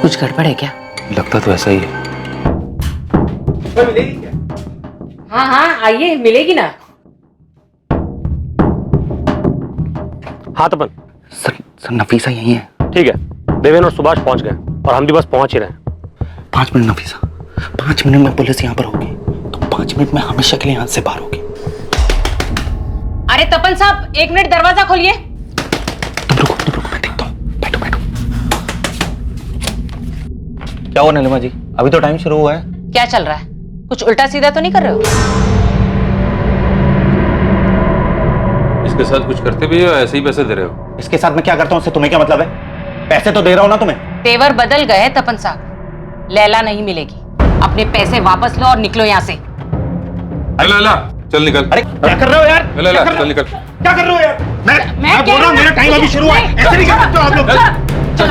कुछ गड़बड़ है क्या? लगता तो ऐसा ही है। मिलेगी क्या? हाँ हाँ, आइए, मिलेगी ना। हाँ तपन। सर नफीसा यही है। ठीक है, देवेन और सुभाष पहुंच गए और हम भी बस पहुंच ही रहे हैं। 5 मिनट नफीसा, 5 मिनट में पुलिस यहाँ पर होगी, तो 5 मिनट में हमेशा के लिए यहाँ से बाहर होगी। अरे तपन साहब, 1 मिनट दरवाजा खोलिए। तुम रुको, मैं देखता हूँ। बैठो। क्या हुआ नीलिमा जी, अभी तो टाइम शुरू हुआ है। क्या चल रहा है? कुछ उल्टा सीधा तो नहीं कर रहे हो? इसके साथ कुछ करते भी हो, ऐसे ही पैसे दे रहे हो? इसके साथ मैं क्या करता हूँ उससे तुम्हें क्या मतलब है? पैसे तो दे रहा हूँ ना तुम्हें। तेवर बदल गए तपन साहब, लैला नहीं मिलेगी। अपने पैसे वापस लो और निकलो यहाँ से। लैला, चल निकल। अरे क्या कर रहे हो यार? लैला, चल निकल। क्या कर रहे हो यार? मैं बोल रहा हूँ, मेरा टाइम अभी शुरू हुआ है। ऐसे नहीं कर सकते हो आप लोग।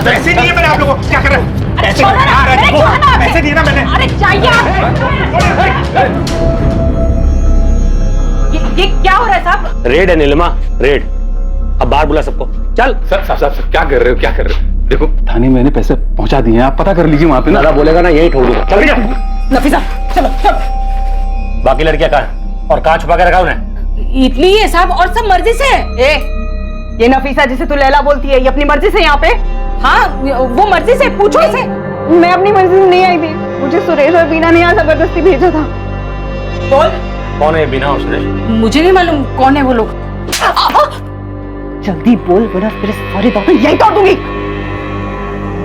पैसे दिए मैंने आप लोगों को। क्या कर रहे हो? पैसे दिए ना मैंने। अरे चाहिए। ये क्या हो रहा है साहब? रेड है नीलिमा, रेड। अब बाहर बुला सबको। चल। सर क्या कर रहे हो? देखो, थाने में मैंने पैसे पहुंचा दिए हैं, आप पता कर लीजिए वहां पे ना। बोलेगा ना यही ठोक दूंगा। चल नफीसा, चलो। बाकी लड़कियां कहाँ हैं? और कहाँ छुपा के रखा उन्हें? इतनी ही है साहब, और सब मर्जी से। ये नफीसा जिसे तू लैला बोलती है, ये अपनी मर्जी से यहाँ पे? हाँ वो मर्जी से पूछो इसे। मैं अपनी मर्जी से नहीं आई थी, मुझे सुरेश और बीना ने यहाँ जबरदस्ती भेजा था। बोल कौन है बीना और सुरेश? मुझे नहीं मालूम कौन है वो लोग। जल्दी बोल वरना तेरे सारे दांत यही तोड़ दूंगी।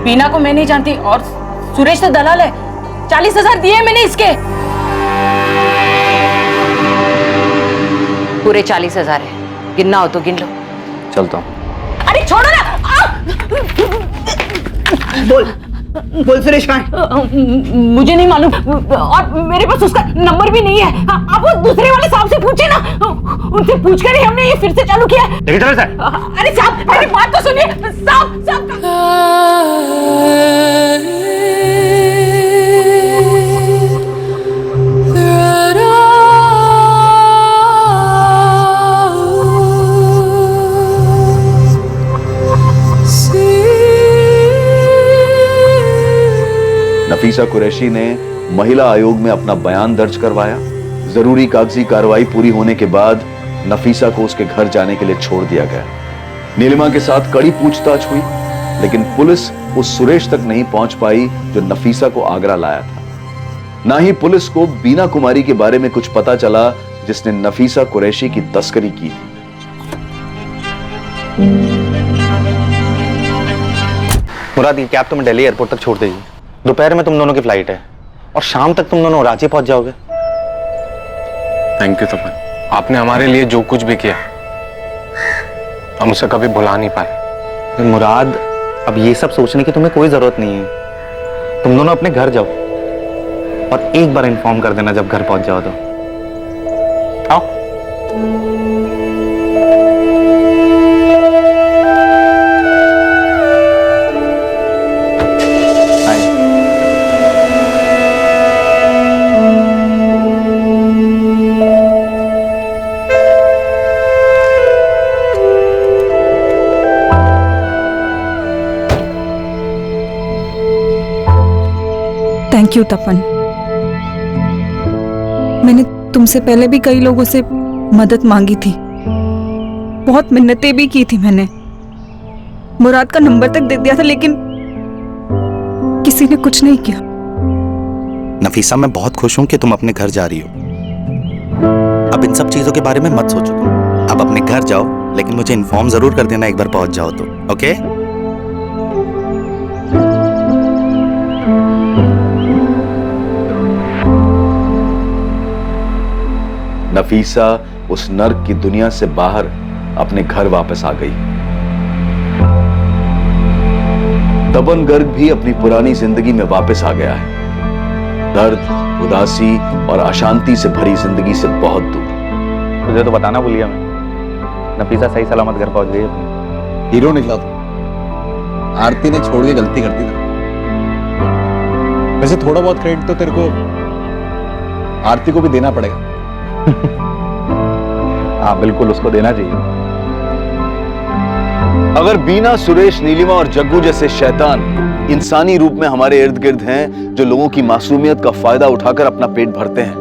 बीना को मैं नहीं जानती और सुरेश तो दलाल है। 40,000 दिए मैंने इसके। पूरे 40,000 है, गिनना हो तो गिन लो। चलता हूँ। अरे छोड़ो ना। बोल सुरेश कहाँ है? मुझे नहीं मालूम और मेरे पास उसका नंबर भी नहीं है। आप वो दूसरे वाले साहब से पूछे ना, उनसे पूछकर ही हमने ये फिर से चालू किया है। लेकिन चलो सर। अरे साहब मेरी बात तो सुनिए। साहब नफीसा कुरैशी ने महिला आयोग में अपना बयान दर्ज करवाया। जरूरी कागजी कार्रवाई पूरी होने के बाद नफीसा को उसके घर जाने के लिए छोड़ दिया गया। नीलिमा के साथ कड़ी पूछताछ हुई, लेकिन पुलिस उस सुरेश तक नहीं पहुंच पाई जो नफीसा को आगरा लाया था। ना ही पुलिस को बीना कुमारी के बारे में कुछ पता चला जिसने नफीसा कुरैशी की तस्करी की थी। मुराद, ये कैब तुम्हें दिल्ली एयरपोर्ट तक छोड़ देगी। दोपहर में तुम दोनों की फ्लाइट है और शाम तक तुम दोनों रांची पहुंच जाओगे। थैंक यू तपन, आपने हमारे लिए जो कुछ भी किया हम उसे कभी भुला नहीं पाए। मुराद, अब ये सब सोचने की तुम्हें कोई जरूरत नहीं है। तुम दोनों अपने घर जाओ और एक बार इन्फॉर्म कर देना जब घर पहुंच जाओ तो। आओ। थैंक यू तपन। मैंने तुमसे पहले भी कई लोगों से मदद मांगी थी, बहुत मिन्नतें भी की थी मैंने, मुराद का नंबर तक दे दिया था, लेकिन किसी ने कुछ नहीं किया। नफीसा, मैं बहुत खुश हूं कि तुम अपने घर जा रही हो। अब इन सब चीजों के बारे में मत सोचो तुम। अब अपने घर जाओ, लेकिन मुझे इन्फॉर्म जरूर कर देना एक बार पहुंच जाओ तो, ओके? नफीसा उस नर्क की दुनिया से बाहर अपने घर वापस आ गई। तपन गर्ग भी अपनी पुरानी जिंदगी में वापस आ गया है, दर्द, उदासी और अशांति से भरी जिंदगी से बहुत दूर। तुझे तो बताना भूल गया मैं, नफीसा सही सलामत घर पहुंच गई। हीरो निकला था। आरती ने छोड़ के गलती कर दी था। वैसे थोड़ा बहुत क्रेडिट तो तेरे को आरती को भी देना पड़ेगा। हाँ बिल्कुल, उसको देना चाहिए। अगर बीना, सुरेश, नीलिमा और जग्गू जैसे शैतान इंसानी रूप में हमारे इर्द गिर्द हैं जो लोगों की मासूमियत का फायदा उठाकर अपना पेट भरते हैं,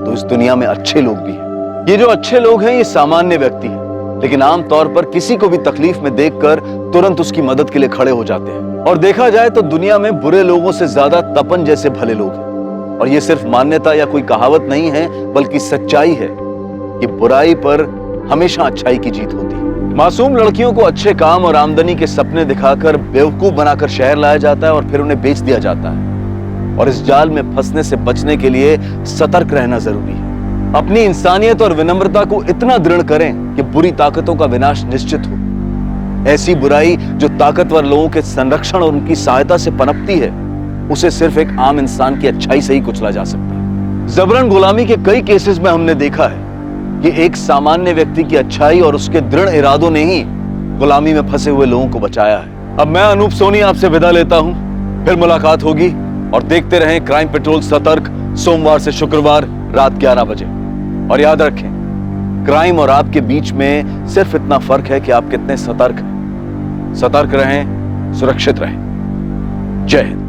तो इस दुनिया में अच्छे लोग भी हैं। ये जो अच्छे लोग हैं ये सामान्य व्यक्ति हैं, लेकिन आमतौर पर किसी को भी तकलीफ में देखकर तुरंत उसकी मदद के लिए खड़े हो जाते हैं। और देखा जाए तो दुनिया में बुरे लोगों से ज्यादा तपन जैसे भले लोग हैं। और ये सिर्फ मान्यता या कोई कहावत नहीं है, बल्कि सच्चाई है कि बुराई पर हमेशा अच्छाई की जीत होती है। मासूम लड़कियों को अच्छे काम और आमदनी के सपने दिखाकर बेवकूफ बनाकर शहर लाया जाता है और फिर उन्हें बेच दिया जाता है। और इस जाल में फंसने से बचने के लिए सतर्क रहना जरूरी है। अपनी इंसानियत और विनम्रता को इतना दृढ़ करें कि बुरी ताकतों का विनाश निश्चित हो। ऐसी बुराई जो ताकतवर लोगों के संरक्षण और उनकी सहायता से पनपती है, उसे सिर्फ एक आम इंसान की अच्छाई से ही कुचला जा सकता है। जबरन गुलामी के कई केसेस में हमने देखा है कि एक सामान्य व्यक्ति की अच्छाई और उसके दृढ़ इरादों ने ही गुलामी में फंसे हुए लोगों को बचाया है। अब मैं अनूप सोनी आपसे विदा लेता हूं, फिर मुलाकात होगी। और देखते रहें क्राइम पेट्रोल सतर्क, सोमवार से शुक्रवार रात 11 बजे। और याद रखें, क्राइम और आपके बीच में सिर्फ इतना फर्क है कि आप कितने सतर्क हैं। सतर्क रहें, सुरक्षित रहें। जय हिंद।